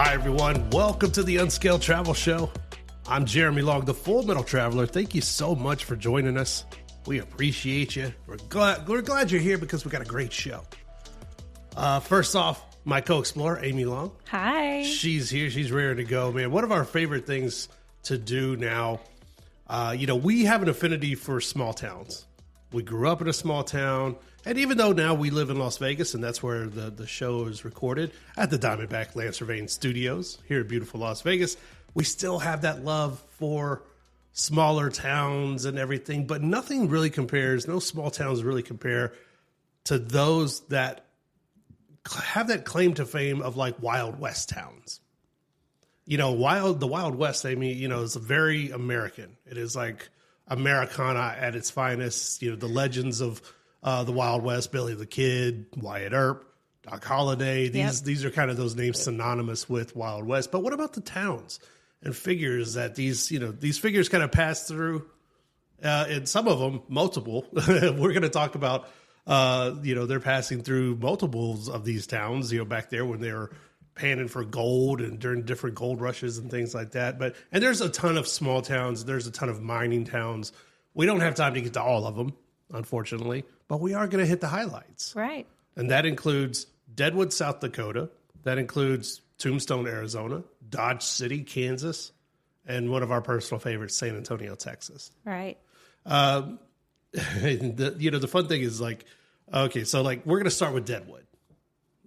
Hi, everyone. Welcome to the Unscaled Travel Show. I'm Jeremy Long, the Full Metal Traveler. Thank you so much for joining us. We appreciate you. We're glad you're here because we got a great show. First off, my co-explorer, Amy Long. Hi. She's here. She's ready to go, man. One of our favorite things to do now, we have an affinity for small towns. We grew up in a small town. And even though now we live in Las Vegas, and that's where the show is recorded, at the Diamondback Lancervane Studios here in beautiful Las Vegas, we still have that love for smaller towns and everything. But nothing really compares, no small towns really compare to those that have that claim to fame of like Wild West towns. You know, the Wild West, I mean, is very American. It is like Americana at its finest. You know, the legends of the Wild West, Billy the Kid, Wyatt Earp, Doc Holliday. These are kind of those names synonymous with Wild West. But what about the towns and figures that these figures kind of pass through? And some of them, multiple. We're going to talk about, they're passing through multiples of these towns, back there when they were panning for gold and during different gold rushes and things like that. And there's a ton of small towns. There's a ton of mining towns. We don't have time to get to all of them, unfortunately, but we are going to hit the highlights. Right. And that includes Deadwood, South Dakota. That includes Tombstone, Arizona, Dodge City, Kansas, and one of our personal favorites, San Antonio, Texas. Right. The fun thing is we're going to start with Deadwood.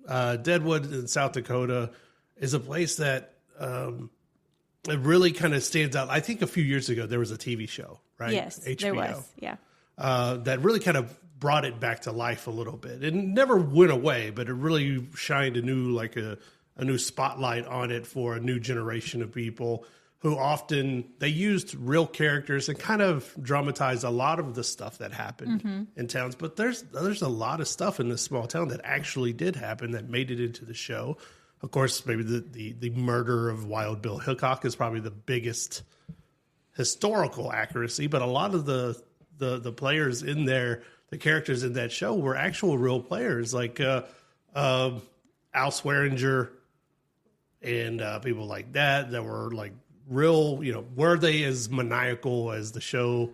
Deadwood in South Dakota is a place that it really kind of stands out. I think a few years ago there was a TV show, right? Yes, HBO, there was. Yeah. That really kind of brought it back to life a little bit. It never went away, but it really shined a new spotlight on it for a new generation of people who often they used real characters and kind of dramatized a lot of the stuff that happened in towns. But there's a lot of stuff in this small town that actually did happen that made it into the show. Of course, maybe the murder of Wild Bill Hickok is probably the biggest historical accuracy, but a lot of the players in there, the characters in that show were actual real players like Al Swearinger and people like that were like real, were they as maniacal as the show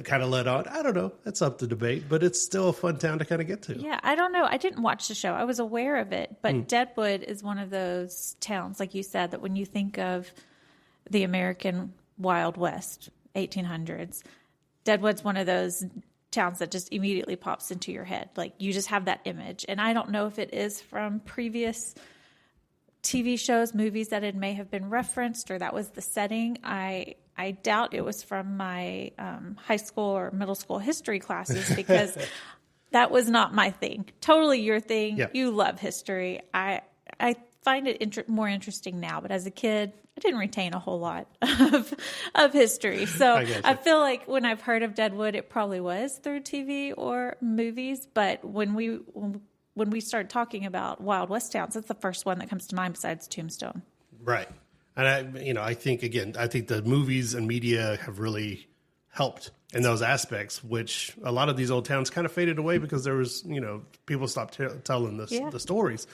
kind of let on? I don't know. That's up to debate, but it's still a fun town to kind of get to. Yeah, I don't know. I didn't watch the show. I was aware of it, but Deadwood is one of those towns, like you said, that when you think of the American Wild West, 1800s, Deadwood's one of those towns that just immediately pops into your head. Like you just have that image. And I don't know if it is from previous TV shows, movies that it may have been referenced or that was the setting. I doubt it was from my high school or middle school history classes because that was not my thing. Totally your thing. Yeah. You love history. I find it more interesting now, but as a kid, I didn't retain a whole lot of history. So I feel like when I've heard of Deadwood, it probably was through TV or movies. But when we start talking about Wild West towns, that's the first one that comes to mind besides Tombstone. Right. And I think the movies and media have really helped in those aspects, which a lot of these old towns kind of faded away because there was, people stopped telling the stories.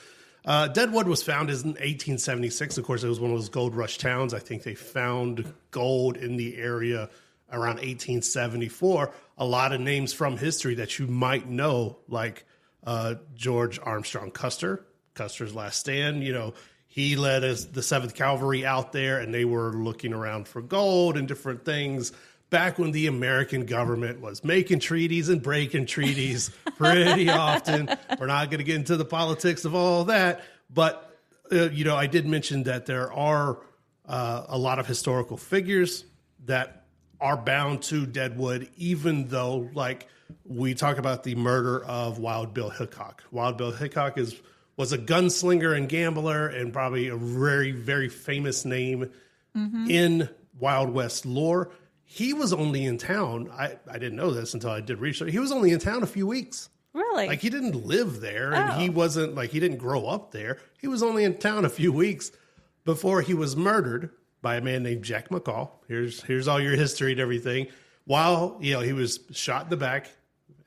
Deadwood was founded in 1876. Of course, it was one of those gold rush towns. I think they found gold in the area around 1874. A lot of names from history that you might know, like George Armstrong Custer's Last Stand. He led the 7th Cavalry out there, and they were looking around for gold and different things back when the American government was making treaties and breaking treaties pretty often. We're not going to get into the politics of all that, but I did mention that there are a lot of historical figures that are bound to Deadwood, even though, like, we talk about the murder of Wild Bill Hickok. Wild Bill Hickok was a gunslinger and gambler and probably a very, very famous name in Wild West lore. He was only in town. I didn't know this until I did research. He was only in town a few weeks. Really? Like, he didn't live there, and he wasn't, like, he didn't grow up there. He was only in town a few weeks before he was murdered by a man named Jack McCall. Here's all your history and everything. While, he was shot in the back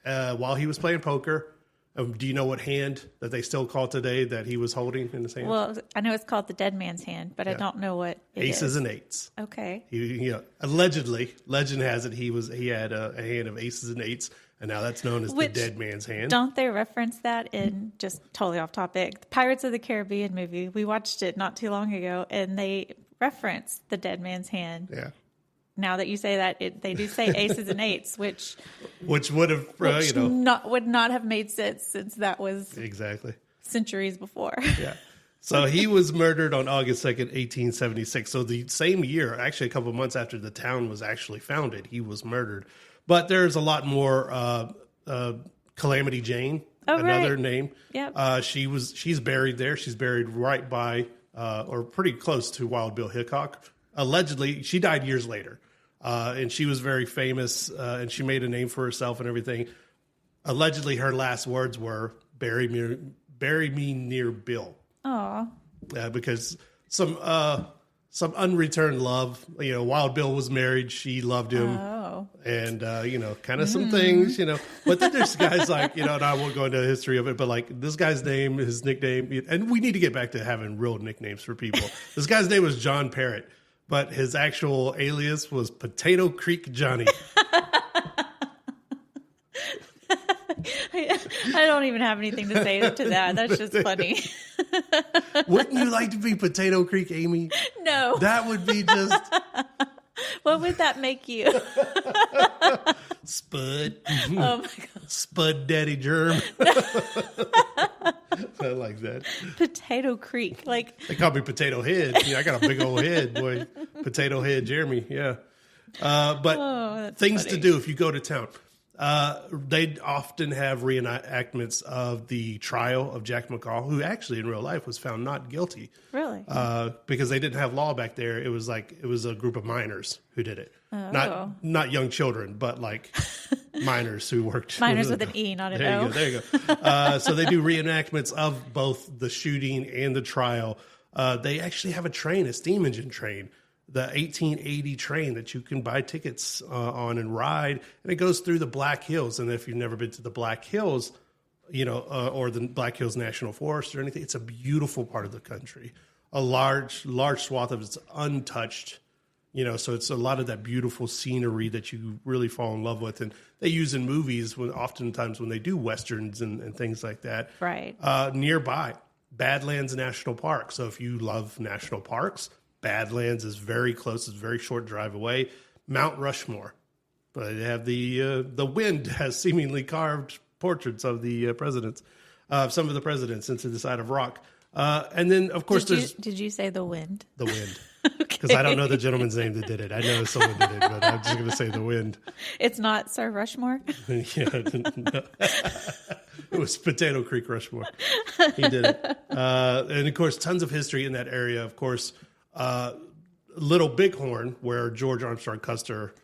while he was playing poker Do you know what hand that they still call today that he was holding in his hand? Well, I know it's called the dead man's hand, but I don't know what it Aces is. and eights. Okay. Allegedly, legend has it he had a hand of aces and eights, and now that's known as the dead man's hand. Don't they reference that in, just totally off topic, the Pirates of the Caribbean movie? We watched it not too long ago, and they reference the dead man's hand. Yeah. Now that you say that, they do say aces and eights, which would have would not have made sense since that was exactly centuries before. Yeah. So he was murdered on August 2nd, 1876. So the same year, actually a couple of months after the town was actually founded, he was murdered. But there's a lot more. Calamity Jane, another name. Yep. She's buried there. She's buried right by or pretty close to Wild Bill Hickok. Allegedly, she died years later, and she was very famous, and she made a name for herself and everything. Allegedly, her last words were, bury me near Bill. Aw. Because some unreturned love. Wild Bill was married. She loved him. Oh. And, kind of some things, But then there's guys like, and I won't go into the history of it, but like this guy's name, his nickname, and we need to get back to having real nicknames for people. This guy's name was John Parrott, but his actual alias was Potato Creek Johnny. I don't even have anything to say to that. That's just funny. Wouldn't you like to be Potato Creek Amy? No. That would be just... What would that make you? Spud. Oh my God. Spud Daddy Germ. I like that. Potato Creek. They call me Potato Head. I got a big old head, boy. Potato Head Jeremy, yeah. But things funny to do if you go to town. They often have reenactments of the trial of Jack McCall, who actually in real life was found not guilty. Really? Because they didn't have law back there. It was a group of miners who did it. Oh. Not young children, but like miners who worked. Miners with an E, not an O. There you go. So they do reenactments of both the shooting and the trial. They actually have a steam engine train, the 1880 train that you can buy tickets on and ride, and it goes through the Black Hills. And if you've never been to the Black Hills, or the Black Hills National Forest or anything, it's a beautiful part of the country. A large swath of it's untouched, so it's a lot of that beautiful scenery that you really fall in love with. And they use in movies oftentimes when they do Westerns and things like that. Right. Nearby, Badlands National Park. So if you love national parks, Badlands is very close. It's a very short drive away. Mount Rushmore. But they have the wind has seemingly carved portraits of the presidents, some of the presidents into the side of rock. And then, of course, Did you say the wind? The wind. Because I don't know the gentleman's name that did it. I know someone did it, but I'm just going to say the wind. It's not Sir Rushmore? Yeah. No. It was Potato Creek Rushmore. He did it. And, of course, tons of history in that area. Of course, Little Bighorn, where George Armstrong Custer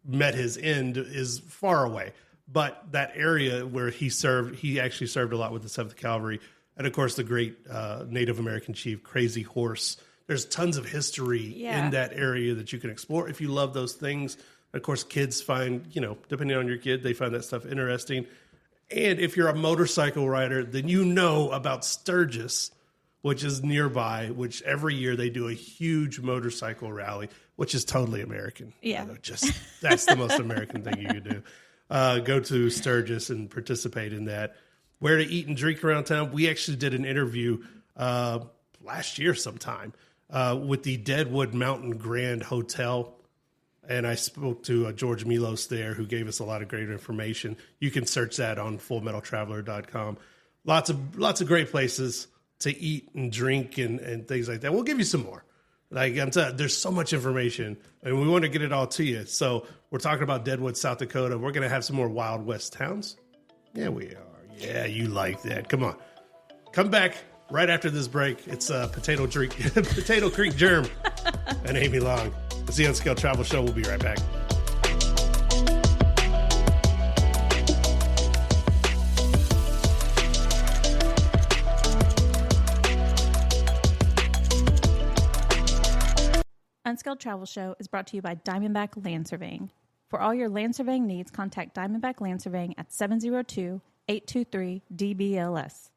met his end, is far away. But that area where he actually served a lot with the 7th Cavalry. And, of course, the great Native American chief, Crazy Horse. There's tons of history in that area that you can explore if you love those things. Of course, kids find, depending on your kid, they find that stuff interesting. And if you're a motorcycle rider, then you know about Sturgis, which is nearby, which every year they do a huge motorcycle rally, which is totally American. Yeah. That's the most American thing you could do. Go to Sturgis and participate in that. Where to eat and drink around town. We actually did an interview last year sometime with the Deadwood Mountain Grand Hotel. And I spoke to George Milos there, who gave us a lot of great information. You can search that on fullmetaltraveler.com. Lots of great places to eat and drink and things like that. We'll give you some more. I'm telling you, there's so much information, and we want to get it all to you. So we're talking about Deadwood, South Dakota. We're going to have some more Wild West towns. Yeah, we are. Yeah, you like that. Come on. Come back right after this break. It's Potato Creek Germ and Amy Long. It's the Unscaled Travel Show. We'll be right back. Unscaled Travel Show is brought to you by Diamondback Land Surveying. For all your land surveying needs, contact Diamondback Land Surveying at 823-DBLS.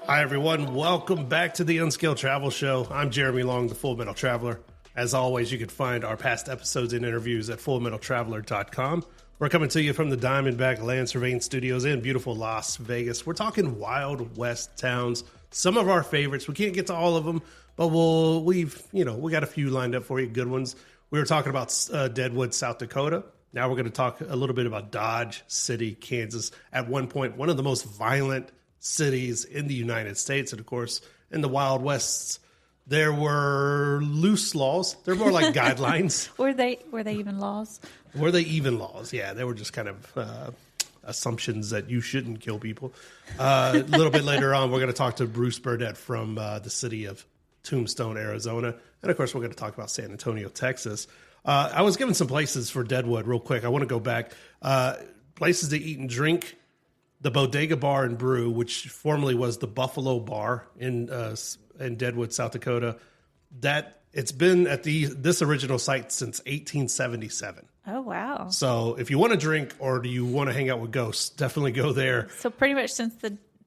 Hi, everyone. Welcome back to the Unscaled Travel Show. I'm Jeremy Long, the Full Metal Traveler. As always, you can find our past episodes and interviews at fullmetaltraveler.com. We're coming to you from the Diamondback Land Surveying Studios in beautiful Las Vegas. We're talking Wild West towns, some of our favorites. We can't get to all of them, but we got a few lined up for you, good ones. We were talking about Deadwood, South Dakota. Now we're going to talk a little bit about Dodge City, Kansas. At one point, one of the most violent cities in the United States. And of course, in the Wild Wests, there were loose laws. They're more like guidelines. Were they even laws? Were they even laws? Yeah, they were just kind of assumptions that you shouldn't kill people. A little bit later on, we're going to talk to Bruce Burnett from the city of Tombstone, Arizona. And of course, we're going to talk about San Antonio, Texas. I was given some places for Deadwood real quick. I want to go back. Places to eat and drink. The Bodega Bar and Brew, which formerly was the Buffalo Bar in Deadwood, South Dakota, that it's been at this original site since 1877. Oh, wow. So if you want to drink or do you want to hang out with ghosts, definitely go there. So pretty much since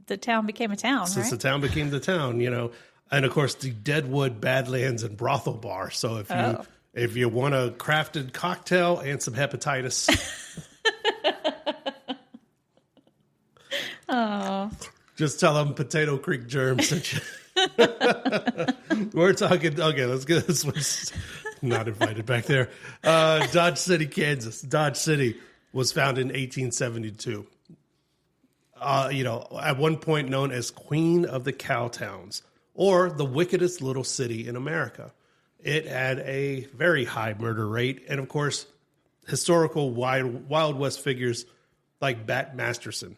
the town became a town, Since right? the town became the town, And of course, the Deadwood Badlands and Brothel Bar. So if you want a crafted cocktail and some hepatitis... Oh, just tell them Potato Creek Germs. We're talking. Okay, let's get this one. Not invited back there. Dodge City, Kansas. Dodge City was founded in 1872. At one point known as Queen of the Cowtowns, or the wickedest little city in America. It had a very high murder rate, and of course, historical Wild West figures like Bat Masterson,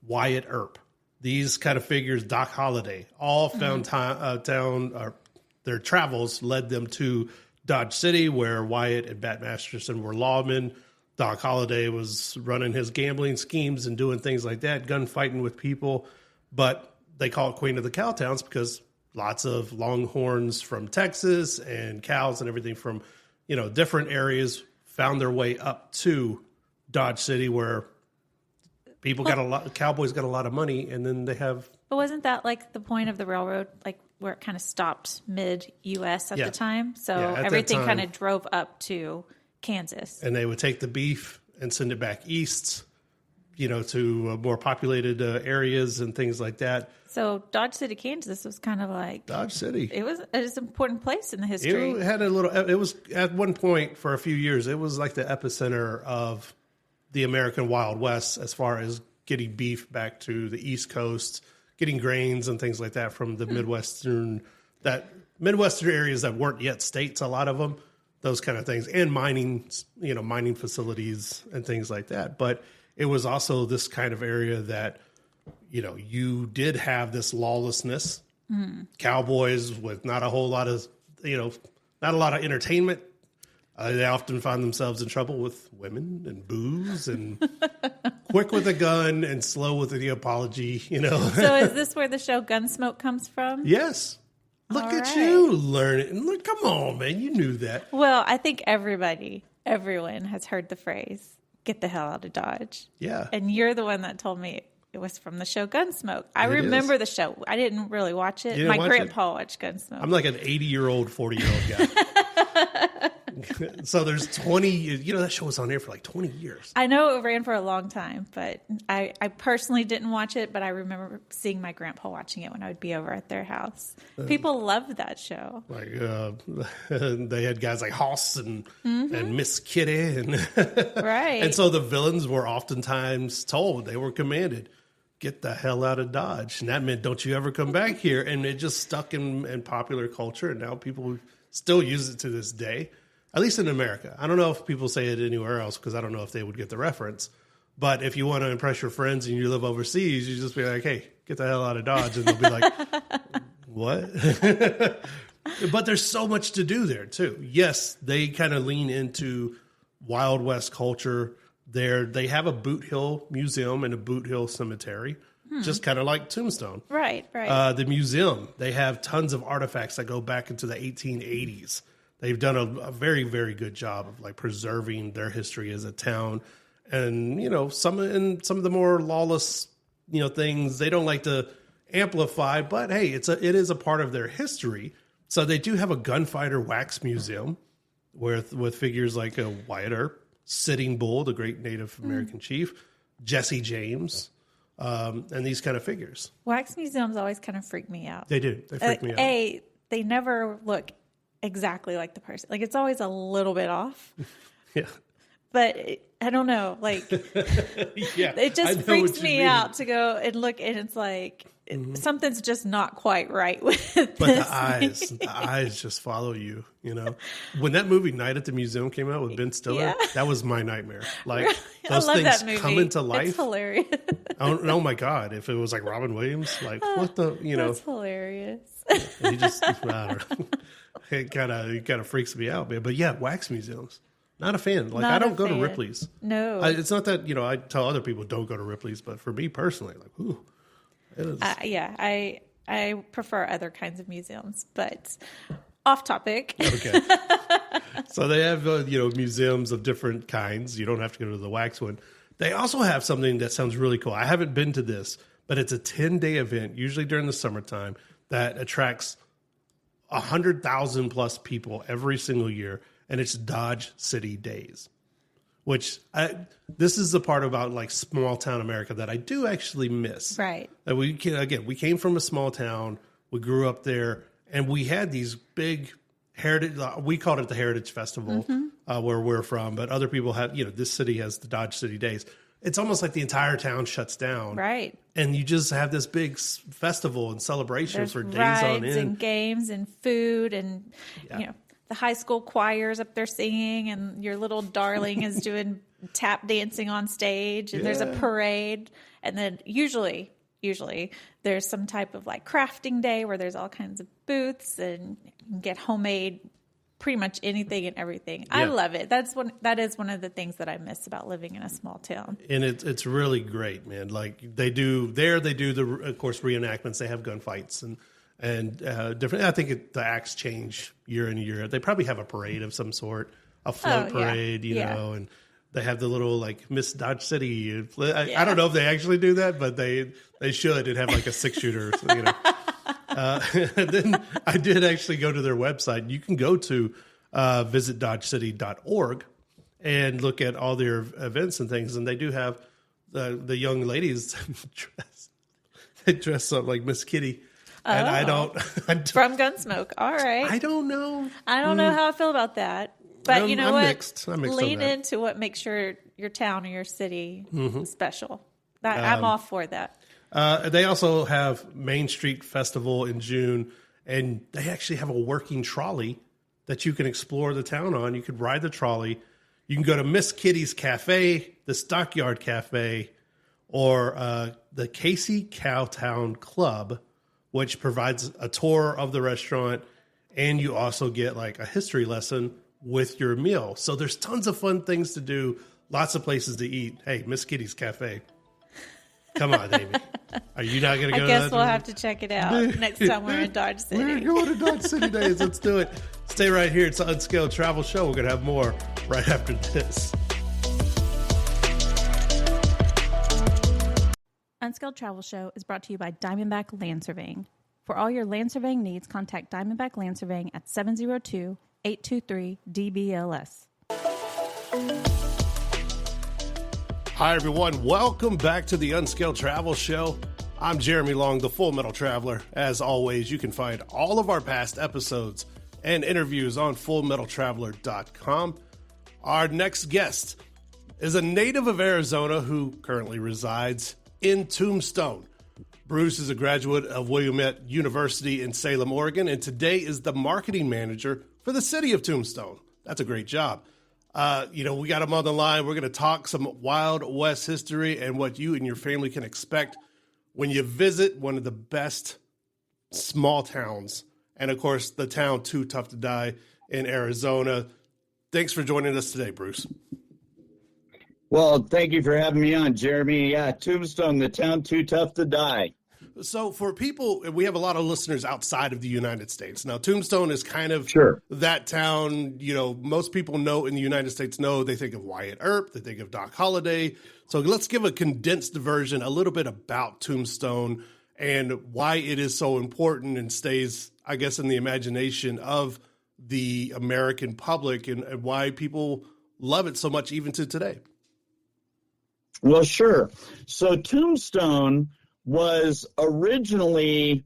Wyatt Earp, these kind of figures, Doc Holliday, all found their travels led them to Dodge City, where Wyatt and Bat Masterson were lawmen. Doc Holliday was running his gambling schemes and doing things like that, gunfighting with people. But they call it Queen of the Cowtowns because lots of longhorns from Texas and cows and everything from, different areas found their way up to Dodge City, where cowboys got a lot of money, and then they have. But wasn't that like the point of the railroad, like where it kind of stopped mid-U.S. at the time? So everything kind of drove up to Kansas. And they would take the beef and send it back east, to more populated areas and things like that. So Dodge City, Kansas was kind of like Dodge City. It was an important place in the history. It was at one point for a few years. It was like the epicenter of the American Wild West as far as getting beef back to the East Coast, getting grains and things like that from the Midwestern areas that weren't yet states, a lot of them, those kind of things, and mining facilities and things like that. But it was also this kind of area that, you did have this lawlessness, cowboys with not a whole lot of, not a lot of entertainment. They often find themselves in trouble with women and booze and quick with a gun and slow with the apology, So is this where the show Gunsmoke comes from? Yes. Look All at right. you learning. Look, come on, man. You knew that. Well, I think everyone has heard the phrase, get the hell out of Dodge. Yeah. And you're the one that told me it was from the show Gunsmoke. I remember the show. I didn't really watch it. My grandpa watched Gunsmoke. I'm like an 80-year-old, 40-year-old guy. So there's 20, that show was on air for like 20 years. I know it ran for a long time, but I personally didn't watch it, but I remember seeing my grandpa watching it when I would be over at their house. People loved that show. Like they had guys like Hoss and Miss Kitty. Right. And so the villains were oftentimes told, they were commanded, get the hell out of Dodge. And that meant, don't you ever come back here. And it just stuck in popular culture. And now people still use it to this day. At least in America. I don't know if people say it anywhere else because I don't know if they would get the reference. But if you want to impress your friends and you live overseas, you just be like, hey, get the hell out of Dodge. And they'll be like, what? But there's so much to do there, too. Yes, they kind of lean into Wild West culture there. They have a Boot Hill Museum and a Boot Hill Cemetery. just kind of like Tombstone. Right. The museum, they have tons of artifacts that go back into the 1880s. They've done a very, very good job of like preserving their history as a town. And, some of the more lawless, things they don't like to amplify, but hey, it is a part of their history. So they do have a gunfighter wax museum with figures like a Wyatt Earp, Sitting Bull, the great Native American chief, Jesse James, and these kind of figures. Wax museums always kind of freak me out. They do. They freak me out. They never look exactly like the person. Like, it's always a little bit off. Yeah. But I don't know. Like, it just freaks me out to go and look, and it's like something's just not quite right with But this. the eyes just follow you. When that movie Night at the Museum came out with Ben Stiller, that was my nightmare. Like those things come into life. It's hilarious. Oh my God! If it was like Robin Williams, like what the That's hilarious. He just I don't know. It kind of freaks me out, man. But yeah, wax museums. Not a fan. Like, I don't go to Ripley's. No. It's not that, I tell other people don't go to Ripley's, but for me personally, like, ooh. It is. I prefer other kinds of museums, but off topic. Okay. So they have, museums of different kinds. You don't have to go to the wax one. They also have something that sounds really cool. I haven't been to this, but it's a 10-day event, usually during the summertime, that attracts 100,000 plus people every single year. And it's Dodge City Days, which this is the part about like small town America that I do actually miss. Right. That we came from a small town, we grew up there, and we had these big heritage. We called it the Heritage Festival where we're from, but other people have. This city has the Dodge City Days. It's almost like the entire town shuts down. Right. And you just have this big festival and celebration for days on end. And games and food and the high school choir's up there singing, and your little darling is doing tap dancing on stage, and there's a parade. And then usually there's some type of like crafting day where there's all kinds of booths, and you can get homemade pretty much anything and everything. Yeah. I love it. That is one of the things that I miss about living in a small town. And it's really great, man. Like they do the, of course, reenactments. They have gunfights and different. I think the acts change year in year. They probably have a parade of some sort, a float parade, and they have the little like Miss Dodge City. I don't know if they actually do that, but they should. And have like a 6-shooter. And then I did actually go to their website. You can go to visitdodgecity.org and look at all their events and things. And they do have the young ladies dress up like Miss Kitty. And I don't from Gunsmoke. All right. I don't know. I don't know how I feel about that. But I'm what? Mixed. I'm mixed. Lean into what makes your town or your city special. I'm all for that. They also have Main Street Festival in June, and they actually have a working trolley that you can explore the town on. You could ride the trolley. You can go to Miss Kitty's Cafe, the Stockyard Cafe, or the Casey Cowtown Club, which provides a tour of the restaurant, and you also get like a history lesson with your meal. So there's tons of fun things to do, lots of places to eat. Hey, Miss Kitty's Cafe. Come on, Amy. Are you not going to go? I guess we'll have to check it out next time we're in Dodge City. We're going to Dodge City Days. Let's do it. Stay right here. It's the Unscaled Travel Show. We're going to have more right after this. Unscaled Travel Show is brought to you by Diamondback Land Surveying. For all your land surveying needs, contact Diamondback Land Surveying at 702-823-DBLS. Hi, everyone. Welcome back to the Unscaled Travel Show. I'm Jeremy Long, the Full Metal Traveler. As always, you can find all of our past episodes and interviews on fullmetaltraveler.com. Our next guest is a native of Arizona who currently resides in Tombstone. Bruce is a graduate of Willamette University in Salem, Oregon, and today is the marketing manager for the city of Tombstone. That's a great job. We got him on the line. We're going to talk some Wild West history and what you and your family can expect when you visit one of the best small towns. And, of course, the town Too Tough to Die in Arizona. Thanks for joining us today, Bruce. Well, thank you for having me on, Jeremy. Yeah, Tombstone, the town too tough to die. So for people, we have a lot of listeners outside of the United States. Now, Tombstone is kind of Sure. that town, most people know in the United States they think of Wyatt Earp, they think of Doc Holliday. So let's give a condensed version, a little bit about Tombstone and why it is so important and stays, I guess, in the imagination of the American public and why people love it so much even to today. Well, sure. So Tombstone was originally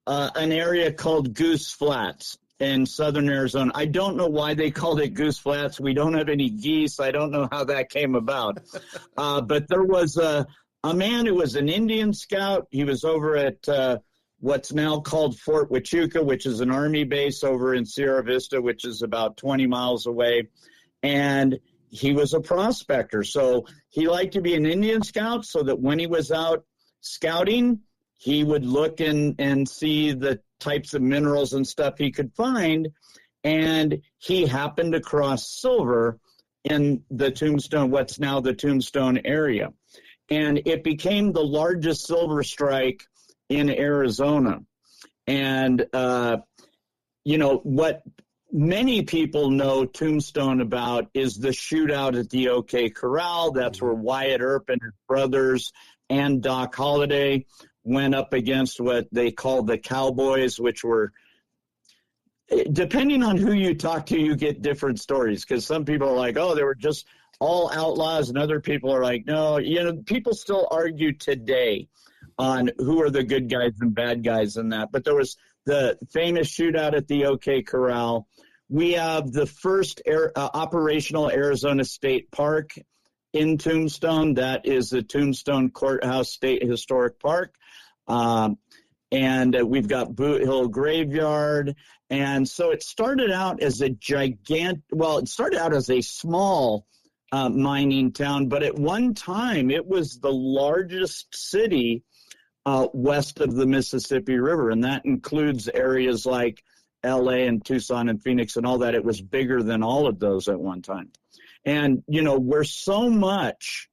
an area called Goose Flats in southern Arizona. I don't know why they called it Goose Flats. We don't have any geese. I don't know how that came about. But there was a man who was an Indian scout. He was over at what's now called Fort Huachuca, which is an army base over in Sierra Vista, which is about 20 miles away. And he was a prospector. So he liked to be an Indian scout so that when he was out scouting, he would look and see the types of minerals and stuff he could find. And he happened to cross silver in the Tombstone, what's now the Tombstone area. And it became the largest silver strike in Arizona. And, what many people know Tombstone about is the shootout at the OK Corral. That's where Wyatt Earp and his brothers and Doc Holliday went up against what they called the Cowboys, which were, depending on who you talk to, you get different stories, because some people are like, oh, they were just all outlaws, and other people are like, no, people still argue today on who are the good guys and bad guys in that. But there was the famous shootout at the OK Corral. We have the first operational Arizona State Park in Tombstone. That is the Tombstone Courthouse State Historic Park. And we've got Boot Hill Graveyard. And so it started out as it started out as a small mining town, but at one time it was the largest city west of the Mississippi River, and that includes areas like LA and Tucson and Phoenix and all that. It was bigger than all of those at one time. And, we're so much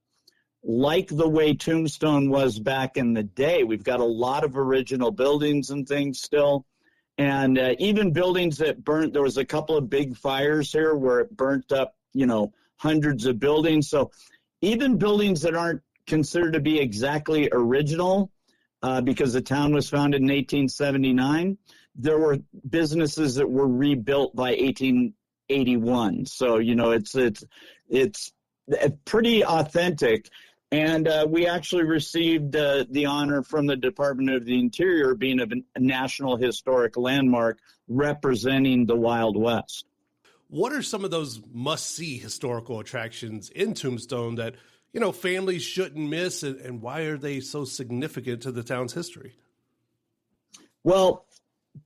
like the way Tombstone was back in the day. We've got a lot of original buildings and things still. And even buildings that burnt, there was a couple of big fires here where it burnt up, hundreds of buildings. So even buildings that aren't considered to be exactly original, because the town was founded in 1879, there were businesses that were rebuilt by 1881. So, it's pretty authentic. And we actually received the honor from the Department of the Interior, being a National Historic Landmark representing the Wild West. What are some of those must-see historical attractions in Tombstone that, families shouldn't miss, and why are they so significant to the town's history? Well,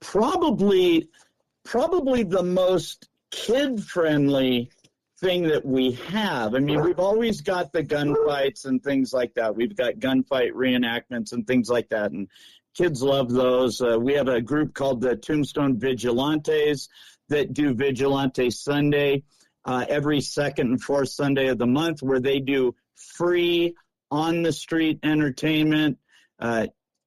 probably the most kid-friendly thing that we have. I mean, we've always got the gunfights and things like that. We've got gunfight reenactments and things like that, and kids love those. We have a group called the Tombstone Vigilantes that do Vigilante Sunday every second and fourth Sunday of the month, where they do free on-the-street entertainment.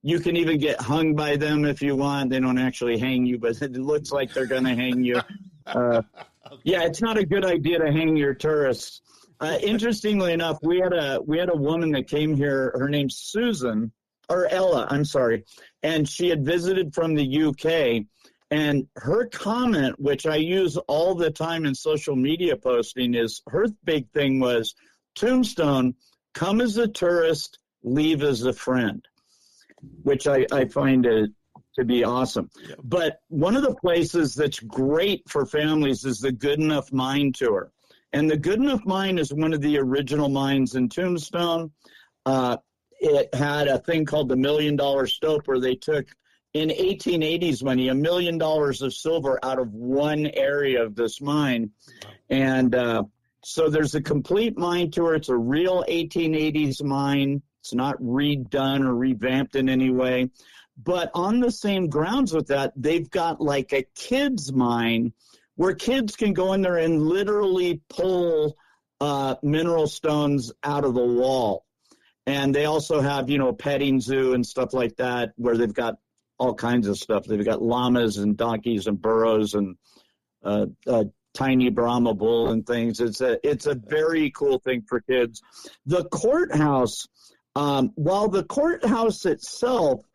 You can even get hung by them if you want. They don't actually hang you, but it looks like they're going to hang you. Yeah, it's not a good idea to hang your tourists. Interestingly enough, we had a woman that came here. Her name's Susan, or Ella, I'm sorry, and she had visited from the UK. And her comment, which I use all the time in social media posting, is her big thing was, Tombstone, come as a tourist, leave as a friend, which I find to be awesome. Yeah. But one of the places that's great for families is the Good Enough Mine Tour. And the Good Enough Mine is one of the original mines in Tombstone. It had a thing called the $1 Million Stope, where they took, in 1880s money, $1 million of silver out of one area of this mine. And so there's a complete mine tour. It's a real 1880s mine. It's not redone or revamped in any way. But on the same grounds with that, they've got like a kids mine where kids can go in there and literally pull mineral stones out of the wall. And they also have, petting zoo and stuff like that, where they've got all kinds of stuff. They've got llamas and donkeys and burros and tiny Brahma bull and things. It's a very cool thing for kids. The courthouse, while the courthouse itself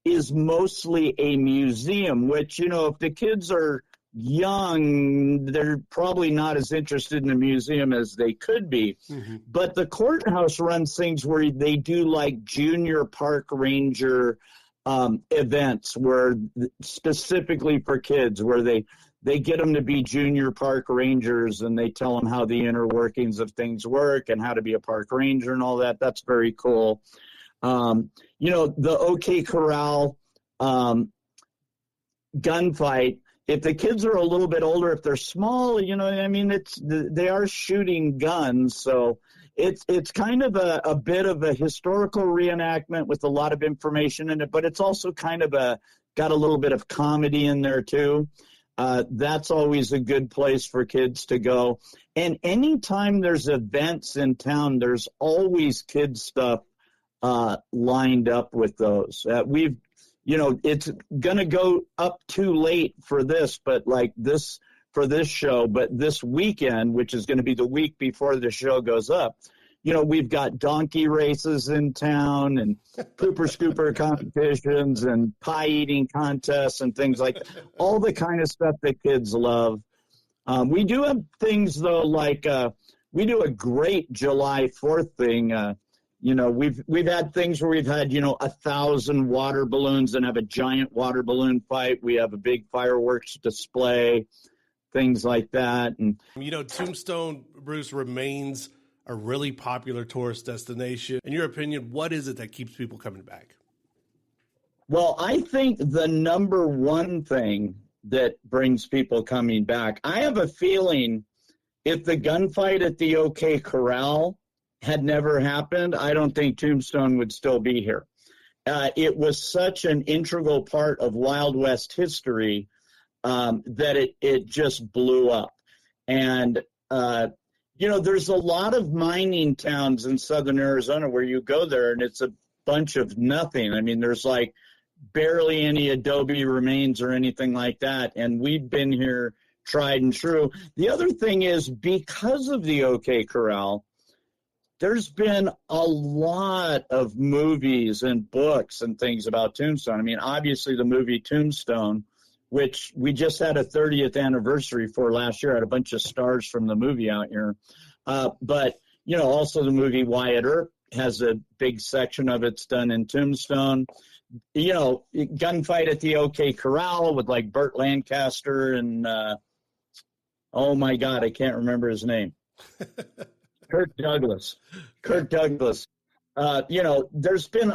is mostly a museum, which, if the kids are young, they're probably not as interested in a museum as they could be. Mm-hmm. But the courthouse runs things where they do like junior park ranger events, where specifically for kids, where they get them to be junior park rangers, and they tell them how the inner workings of things work and how to be a park ranger and all that. That's very cool. The OK Corral gunfight, if the kids are a little bit older, if they're small, they are shooting guns. So it's kind of a bit of a historical reenactment with a lot of information in it, but it's also kind of got a little bit of comedy in there too. That's always a good place for kids to go. And anytime there's events in town, there's always kids stuff lined up with those. It's going to go up too late for this, for this show, but this weekend, which is going to be the week before the show goes up, we've got donkey races in town and pooper scooper competitions and pie eating contests and things like that. All the kind of stuff that kids love. We do have things though, like we do a great July 4th thing. We've had things where we've had 1,000 water balloons and have a giant water balloon fight. We have a big fireworks display, things like that. And Tombstone, Bruce, remains a really popular tourist destination. In your opinion, what is it that keeps people coming back? Well, I think the number one thing that brings people coming back, I have a feeling if the gunfight at the OK Corral had never happened, I don't think Tombstone would still be here. It was such an integral part of Wild West history that it just blew up. And, there's a lot of mining towns in southern Arizona where you go there and it's a bunch of nothing. I mean, there's like barely any adobe remains or anything like that. And we've been here tried and true. The other thing is, because of the OK Corral, there's been a lot of movies and books and things about Tombstone. I mean, obviously the movie Tombstone, which we just had a 30th anniversary for last year, had a bunch of stars from the movie out here. But also the movie Wyatt Earp has a big section of it's done in Tombstone. Gunfight at the OK Corral with like Burt Lancaster and, oh my God, I can't remember his name. Kirk Douglas. There's been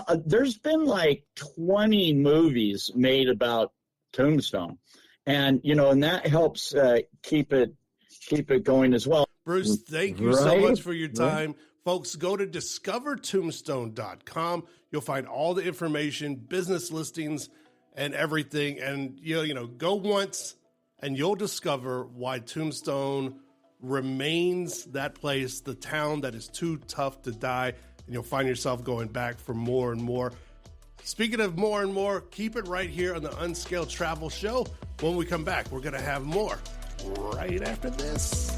like 20 movies made about Tombstone, and that helps keep it going as well. Bruce, thank you so much for your time. Right. Folks, go to discovertombstone.com. You'll find all the information, business listings, and everything. And go once, and you'll discover why Tombstone remains that place, the town that is too tough to die, and you'll find yourself going back for more and more. Speaking of more and more, keep it right here on the Unscaled Travel Show. When we come back, we're going to have more right after this.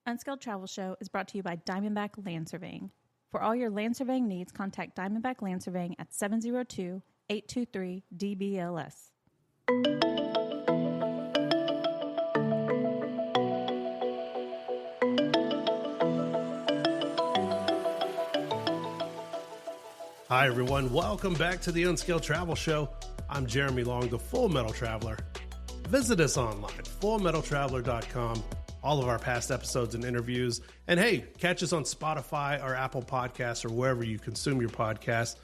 Unscaled Travel Show is brought to you by Diamondback Land Surveying. For all your land surveying needs, contact Diamondback Land Surveying at 702-823-DBLS. Hi, everyone. Welcome back to the Unscaled Travel Show. I'm Jeremy Long, the Full Metal Traveler. Visit us online, fullmetaltraveler.com. All of our past episodes and interviews. And hey, catch us on Spotify or Apple Podcasts or wherever you consume your podcast.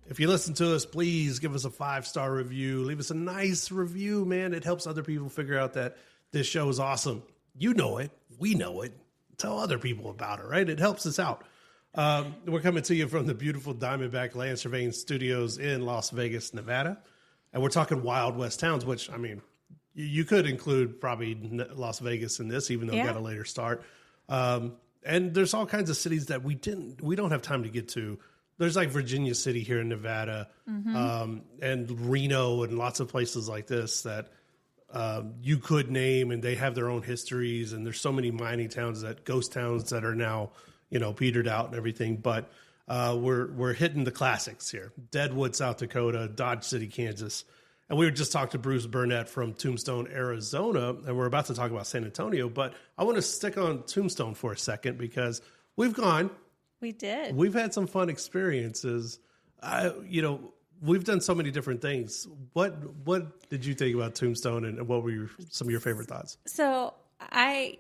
If you listen to us, please give us a 5-star review. Leave us a nice review, man. It helps other people figure out that this show is awesome. You know it. We know it. Tell other people about it, right? It helps us out. We're coming to you from the beautiful Diamondback Land Surveying Studios in Las Vegas, Nevada. And we're talking Wild West towns, which, I mean, you could include probably Las Vegas in this, even though it got a later start. And there's all kinds of cities that we don't have time to get to. There's like Virginia City here in Nevada, and Reno, and lots of places like this that you could name, and they have their own histories. And there's so many mining towns, ghost towns that are now, petered out and everything. But we're hitting the classics here: Deadwood, South Dakota; Dodge City, Kansas. And we were just talking to Bruce Burnett from Tombstone, Arizona, and we're about to talk about San Antonio. But I want to stick on Tombstone for a second because we've gone. We did. We've had some fun experiences. We've done so many different things. What did you think about Tombstone, and what were some of your favorite thoughts? So I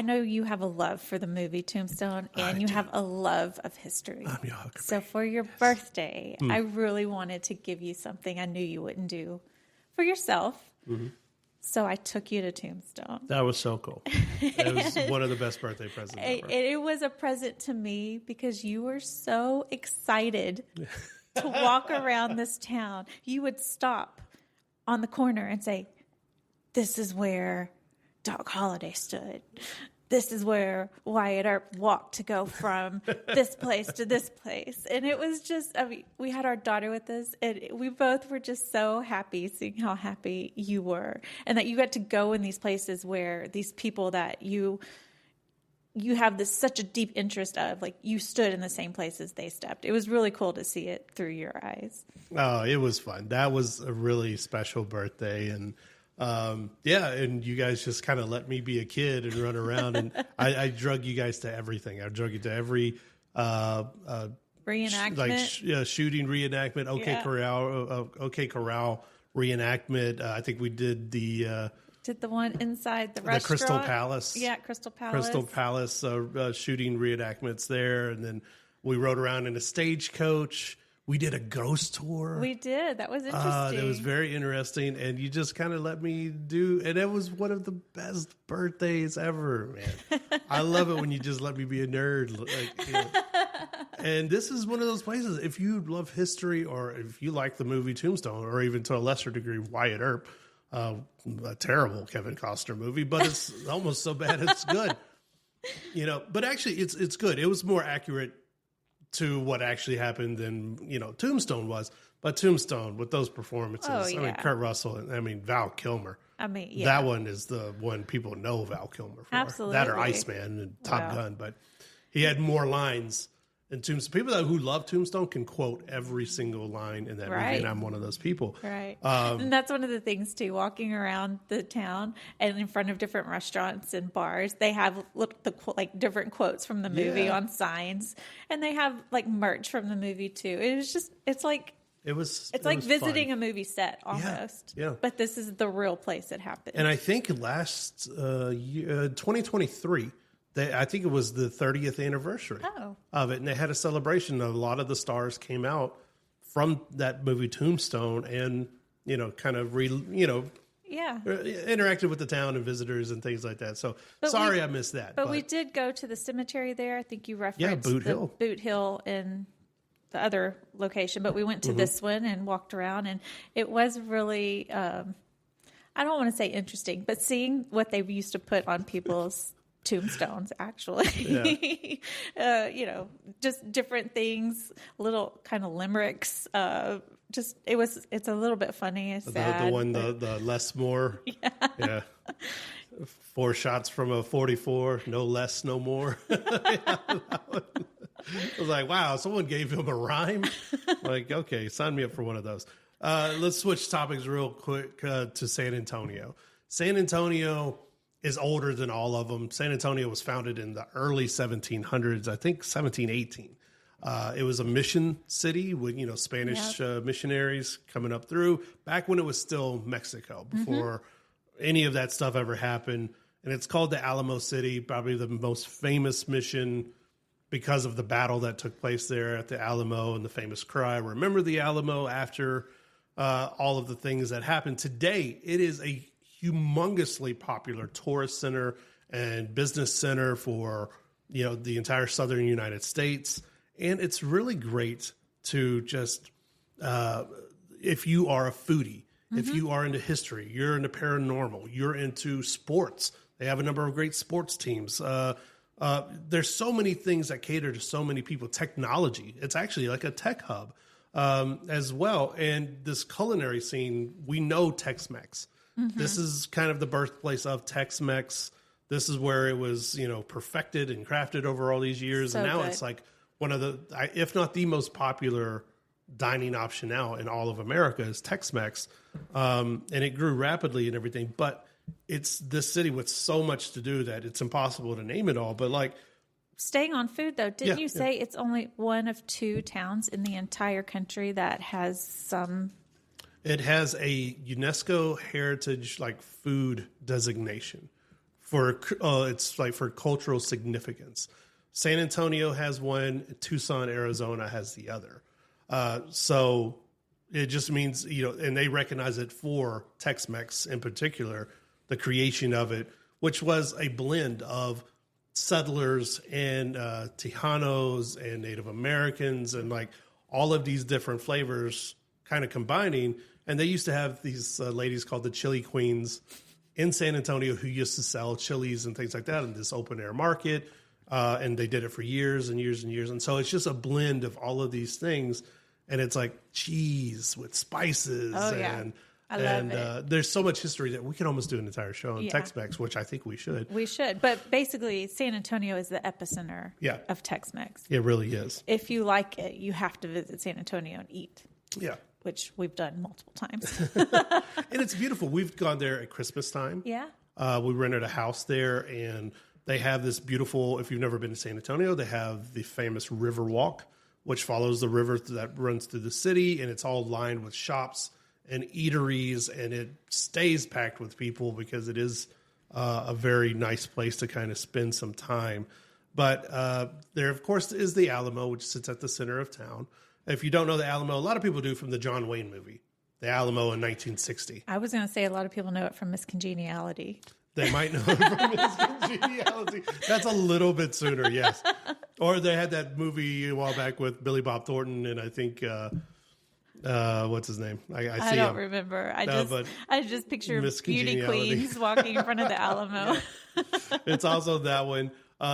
know you have a love for the movie Tombstone, and you have a love of history. I'm your huckleberry. So for your birthday, I really wanted to give you something I knew you wouldn't do for yourself. Mm-hmm. So I took you to Tombstone. That was so cool. It was one of the best birthday presents ever. It was a present to me because you were so excited to walk around this town. You would stop on the corner and say, "This is where Doc Holliday stood. This is where Wyatt Earp walked to go from this place to this place." And it was just, we had our daughter with us, and we both were just so happy seeing how happy you were, and that you got to go in these places where these people that you have such a deep interest of, like, you stood in the same places they stepped. It was really cool to see it through your eyes. Oh, it was fun. That was a really special birthday. And and you guys just kind of let me be a kid and run around, and I drug you guys to everything. I drug you to every reenactment, shooting reenactment, OK Corral reenactment. I think we did the one inside the restaurant, the Crystal Palace. Yeah, Crystal Palace shooting reenactments there, and then we rode around in a stagecoach. We did a ghost tour. We did. That was interesting. It was very interesting, and you just kind of let me do, and it was one of the best birthdays ever, man. I love it when you just let me be a nerd. And this is one of those places, if you love history, or if you like the movie Tombstone, or even to a lesser degree Wyatt Earp, a terrible Kevin Costner movie, but it's almost so bad it's good. But actually it's good. It was more accurate to what actually happened than, Tombstone was. But Tombstone, with those performances, Kurt Russell, and Val Kilmer. That one is the one people know Val Kilmer for. Absolutely. That or Iceman and Top Gun. But he had more lines in Tombstone. People who love Tombstone can quote every single line in that movie, and I'm one of those people. Right. And that's one of the things, too, walking around the town and in front of different restaurants and bars, they have different quotes from the movie on signs, and they have merch from the movie, too. It's like visiting a movie set almost. Yeah. But this is the real place it happened. And I think last 2023, I think it was the 30th anniversary of it, and they had a celebration. A lot of the stars came out from that movie Tombstone, and interacted with the town and visitors and things like that. So I missed that. But we did go to the cemetery there. I think you referenced Boot Hill in the other location, but we went to this one and walked around, and it was really I don't want to say interesting, but seeing what they used to put on people's tombstones, actually. Just different things, little kind of limericks. It's a little bit funny. It's sad, the one, the less more. Yeah. 4 shots from a 44, no less, no more. I was like, wow, someone gave him a rhyme. Okay, sign me up for one of those. Let's switch topics real quick to San Antonio. San Antonio is older than all of them. San Antonio was founded in the early 1700s, I think 1718. It was a mission city with, Spanish missionaries coming up through back when it was still Mexico, before any of that stuff ever happened. And it's called the Alamo City, probably the most famous mission because of the battle that took place there at the Alamo and the famous cry, "Remember the Alamo," after all of the things that happened. Today, it is a humongously popular tourist center and business center for, the entire southern United States. And it's really great to just, if you are a foodie, if you are into history, you're into paranormal, you're into sports. They have a number of great sports teams. There's so many things that cater to so many people. Technology, it's actually like a tech hub as well. And this culinary scene, we know Tex-Mex. This is kind of the birthplace of Tex-Mex. This is where it was, perfected and crafted over all these years. So and now good. it's like one of the, if not the most popular dining option now in all of America is Tex-Mex. And it grew rapidly and everything. But it's this city with so much to do that it's impossible to name it all. But like, staying on food though, didn't you say it's only one of 2 towns in the entire country that has some? It has a UNESCO heritage like food designation for it's like for cultural significance. San Antonio has one, Tucson, Arizona has the other. So it just means, and they recognize it for Tex-Mex in particular, the creation of it, which was a blend of settlers and Tejanos and Native Americans and like all of these different flavors kind of combining. And they used to have these ladies called the Chili Queens in San Antonio who used to sell chilies and things like that in this open air market. And they did it for years and years and years. And so it's just a blend of all of these things. And it's like cheese with spices. Oh, yeah. And I love it. There's so much history that we could almost do an entire show on Tex-Mex, which I think we should. We should. But basically, San Antonio is the epicenter of Tex-Mex. It really is. If you like it, you have to visit San Antonio and eat. Yeah. Which we've done multiple times. And it's beautiful. We've gone there at Christmas time. Yeah. We rented a house there, and they have this beautiful, if you've never been to San Antonio, they have the famous river walk, which follows the river that runs through the city, and it's all lined with shops and eateries, and it stays packed with people because it is a very nice place to kind of spend some time. But there, of course, is the Alamo, which sits at the center of town. If you don't know the Alamo, a lot of people do from the John Wayne movie, The Alamo in 1960. I was going to say a lot of people know it from Miss Congeniality. They might know it from Miss Congeniality. That's a little bit sooner, yes. Or they had that movie a while back with Billy Bob Thornton and I think, what's his name? I don't remember. I just picture beauty queens walking in front of the Alamo. It's also that one.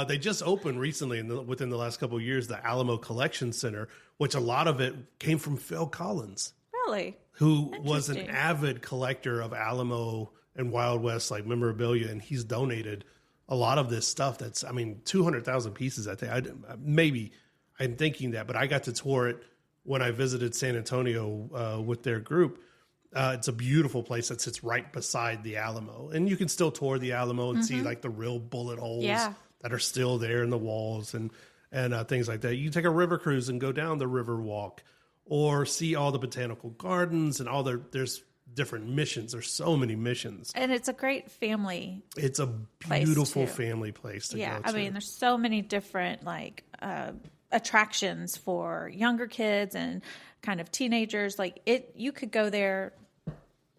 They just opened recently, within the last couple of years, the Alamo Collection Center, which a lot of it came from Phil Collins. Really? Who was an avid collector of Alamo and Wild West like memorabilia, and he's donated a lot of this stuff. That's, 200,000 pieces. I think maybe I'm thinking that, but I got to tour it when I visited San Antonio with their group. It's a beautiful place that sits right beside the Alamo, and you can still tour the Alamo and see like the real bullet holes that are still there in the walls and things like that. You can take a river cruise and go down the river walk, or see all the botanical gardens and there's different missions. There's so many missions. And it's a great family. It's a beautiful family place to go to. There's so many different attractions for younger kids and kind of teenagers. You could go there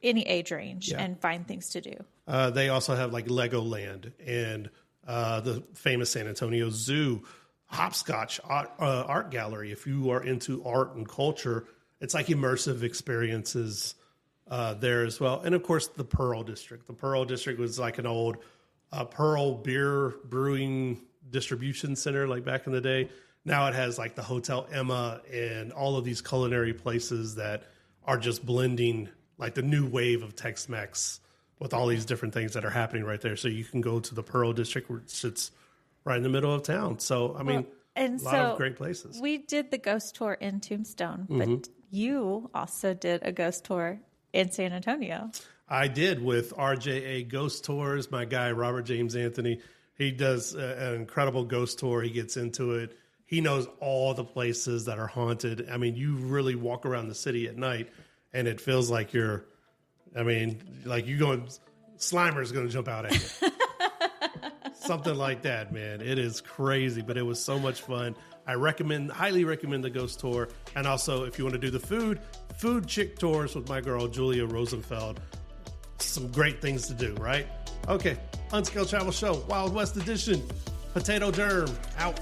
any age range and find things to do. They also have like Legoland and the famous San Antonio Zoo, Hopscotch art gallery. If you are into art and culture, it's like immersive experiences there as well. And of course, the Pearl District. The Pearl District was like an old Pearl beer brewing distribution center, like back in the day. Now it has like the Hotel Emma and all of these culinary places that are just blending like the new wave of Tex-Mex with all these different things that are happening right there. So you can go to the Pearl District, where it sits right in the middle of town. So, a lot of great places. We did the ghost tour in Tombstone, but you also did a ghost tour in San Antonio. I did with RJA Ghost Tours. My guy, Robert James Anthony, he does an incredible ghost tour. He gets into it. He knows all the places that are haunted. You really walk around the city at night, and it feels like you're going, Slimer's going to jump out at you. Something like that, man. It is crazy, but it was so much fun. I highly recommend the ghost tour. And also, if you want to do the food chick tours with my girl, Julia Rosenfeld, some great things to do, right? Okay. Unscaled Travel Show, Wild West Edition. Potato Derm, out.